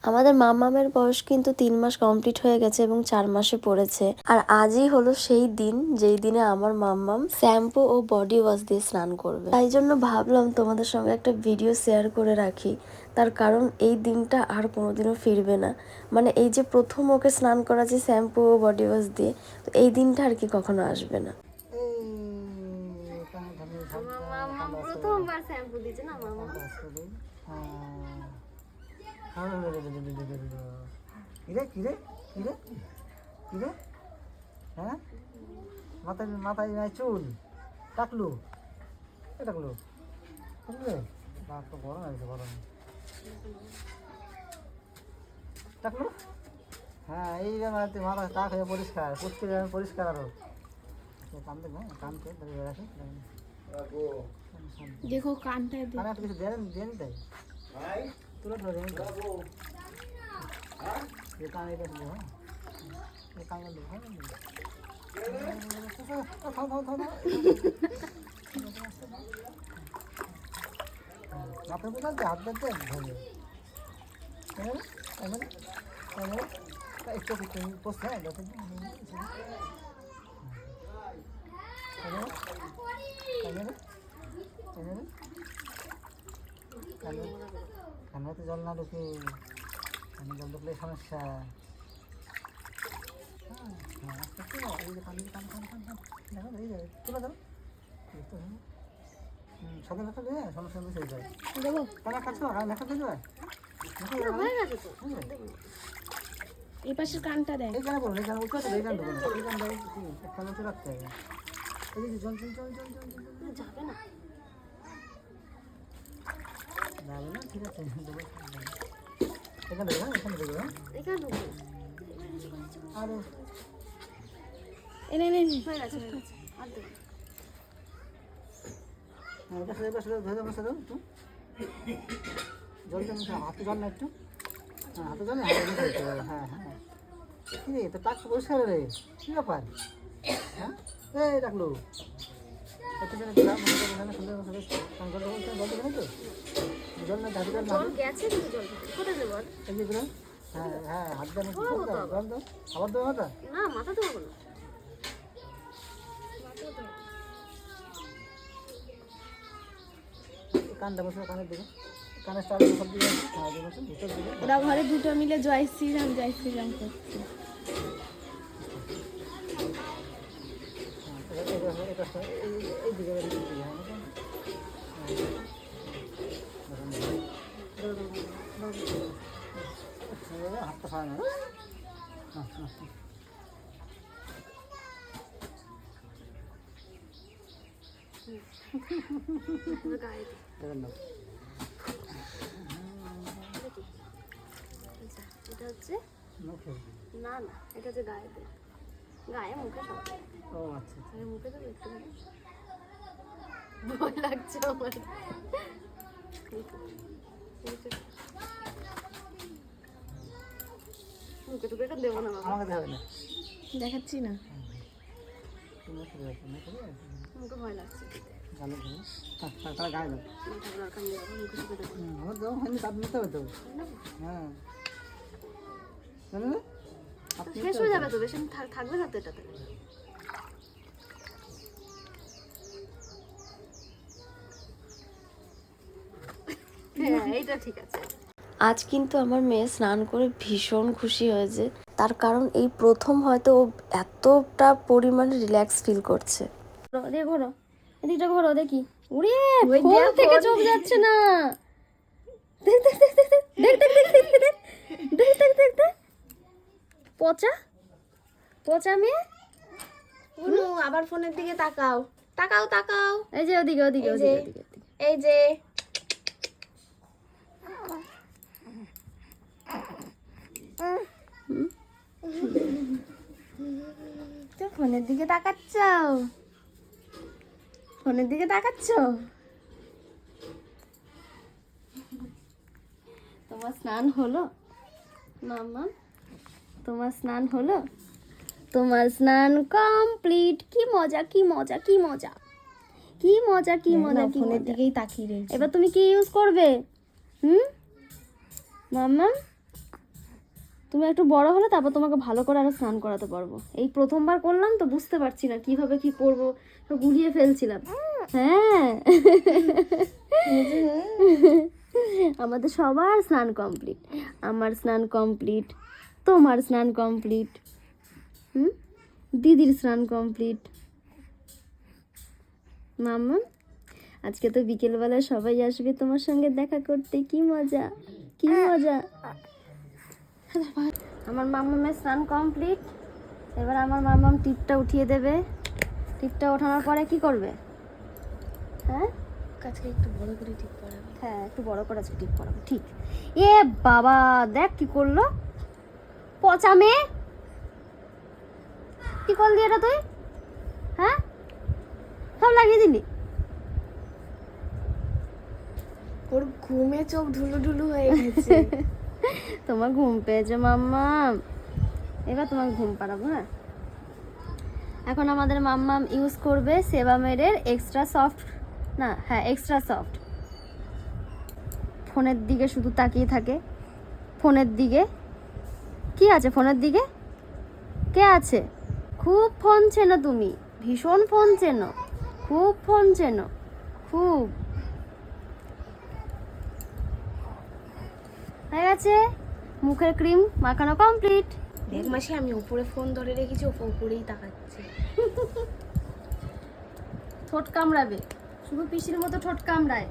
আমাদের মামামের বয়স কিন্তু 3 মাস কমপ্লিট হয়ে গেছে এবং 4 মাসে পড়েছে। আর আজই হলো সেই দিন যেই দিনে আমার মাম্মাম শ্যাম্পু ও বডি ওয়াশ দিয়ে স্নান করবে। তাই জন্য ভাবলাম তোমাদের সঙ্গে একটা ভিডিও শেয়ার করে রাখি। তার কারণ এই দিনটা আর কোনোদিনও ফিরবে না। মানে এই যে প্রথম ওকে স্নান করাচ্ছি শ্যাম্পু ও বডি ওয়াশ দিয়ে, তো এই দিনটা আর কি কখনো আসবে না। প্রথমবার শ্যাম্পু দিয়েছে না মামা। কিরে কিরে কিরে কিরে, হ্যাঁ মাথায় মাথায় নাই চুল, টাকলু টাকলু বুঝলে, রাত তো গরম আছে, গরম টাকলু। হ্যাঁ এই মাথা টাক হয়ে পরিষ্কার, পুষ্করে পরিষ্কার আরো কান দেখবে, কানকে ধরে রাখে। দেখো কানটা কানে একটা কিছু দেন দেন তাই তুলে ধরে কানে দেখবো। হ্যাঁ কানে দেখবো, আপনার কোথাও হাত ধরতে ধরবে একটু পোস্ট। হ্যাঁ দেখুন কানে জল না ঢুকে, কানে জল ঢুকলে সমস্যা। এই যে কানে কান কান কান দেখো, এই যায় তুলে দাও সাথে লেখা দিয়ে সমস্যা মিশে যায়। দেবো কানে কাটছো, কানে লেখা দিয়ে দেবে এই পাশের কানটা দেখ। এই কানে বলুন, এই কানে উঠতে হবে, এই কানে ঢুকবে না, এই কানে কানে উঠে রাখতে হবে। এই যে জল জল জল জল জল জল যাবে না, যাবে না, ঠিক আছে দেবো এখানে দেবো, এখানে দেবো। এখানে ঢুকবে আরে এনে এনে হয়ে গেছে আর দেবো। হ্যাঁ এটা সেটা সেটা ধরে বসে দাও একটু, জল জল হাতে জল না একটু, হ্যাঁ হাতে জল না, হ্যাঁ হ্যাঁ কি রে, তো টাক পরিষ্কার রে, কী ব্যাপার? হ্যাঁ এই রাখলো একটু জল না জল না ধাপি জল গেছে কিন্তু জল কোথায় দেবো আর? এই যে দিলাম, হ্যাঁ হ্যাঁ হাত দেন জল দাও, আবার দেবো মাথা, না মাথা দেবো না, কানটা বসে কানের দিকে, কানের স্টার সব দিকে, হ্যাঁ বসে ভিতর দিকে। ওরা ঘরে দুটো মিলে জয় শ্রীরাম করছে। এই দিকে হাতটা খাওয়া না, এটা হচ্ছে না না, এটা হচ্ছে গায়ে দেয়, গায়ে মুখে সব। ও আচ্ছা গায়ে মুখে তো দেখতে পাবো, ভয় লাগছে আমার। মুখে টুকে এটা দেবো না বাবা, আমাকে দেখাবে না, দেখাচ্ছি না, তুমি মুখে ভয় লাগছে। গালে দেবো, তারা গায়ে দেবো, মাথার দরকার নেই বাবা, মুখে টুকে দেবো। আমার দেবো হয়নি, তাপ নিতে হবে তো, হ্যাঁ জানো শেষ হয়ে যাবে তো, বেশি থাকবে না তো এটাতে। হ্যাঁ এইটা ঠিক আছে। আজ কিন্তু আমার মেয়ে স্নান করে ভীষণ খুশি হয়েছে, তার কারণ এই প্রথম হয়তো ও এতটা পরিমাণে রিল্যাক্স ফিল করছে। দেখো ঘোরো, এদিকটা ঘোরো দেখি। উড়ে ফোন থেকে চোখ যাচ্ছে না, দেখ দেখ দেখ দেখ দেখ দেখ দেখ দেখ দেখ দেখ দেখ দেখ দেখ পচা পচা মেয়ে। আবার ফোনের দিকে তাকাও, তাকাও তাকাও, এই যে ওদিকে ওদিকে ওদিকে ওদিকে, এই যে তো ফোনের দিকে তাকাচ্ছ, ফোনের দিকে তাকাচ্ছ। তোমার স্নান হলো মাম্মা, তোমার স্নান হলো, তোমার স্নান কমপ্লিট। কি মজা কি মজা কি মজা কি মজা কি মজা, ফোনের দিকেই তাকিয়ে রয়েছে। এবার তুমি কি ইউজ করবে? মাম্মা তুমি একটু বড় হলে তারপর তোমাকে ভালো করে আরো স্নান করাতে পারবো। এই প্রথমবার করলাম তো বুঝতে পারছি না কিভাবে কি করব, তো গুলিয়ে ফেলছিলাম। হ্যাঁ আমাদের সবার স্নান কমপ্লিট, আমার স্নান কমপ্লিট, তোমার স্নান কমপ্লিট, দিদির স্নান কমপ্লিট। মাম্মা আজকে তো বিকেলবেলা সবাই আসবে তোমার সঙ্গে দেখা করতে, কি মজা কি মজা। আমার মাম্মামের স্নান কমপ্লিট। এবার আমার মাম্মাম টিপটা উঠিয়ে দেবে। টিপটা ওঠানোর পরে কি করবে? হ্যাঁ আজকে একটু বড় করে টিপ পড়াবে। হ্যাঁ একটু বড় করে আজকে টিপ পড়াবো, ঠিক। এ বাবা দেখ কি করলো পচা মেয়ে, কি করলি এটা তুই? হ্যাঁ সব লাগিয়ে দিলি। ওর ঘুমে চোখ ঢুলু ঢুলু হয়ে গেছে। তোমার ঘুম পেয়েছে মাম্মা, এবার তোমার ঘুম পাড়াবো। হ্যাঁ এখন আমাদের মাম্মাম ইউজ করবে সেবামের এক্সট্রা সফট, না হ্যাঁ এক্সট্রা সফট। ফোনের দিকে শুধু তাকিয়ে থাকে, ফোনের দিকে। কি আছে ফোনের দিকে? কে আছে? খুব ফোন চেনো তুমি, ভীষণ ফোন চেনো, খুব ফোন চেনো, খুব। হয়ে গেছে, মুখের ক্রিম মাখানো কমপ্লিট। দেখ মাসি, আমি উপরে ফোন ধরে রেখেছি, ও উপরেই তাকাচ্ছে। ঠোঁট কামড়াবে, শুধু পিসির মতো ঠোঁট কামড়ায়।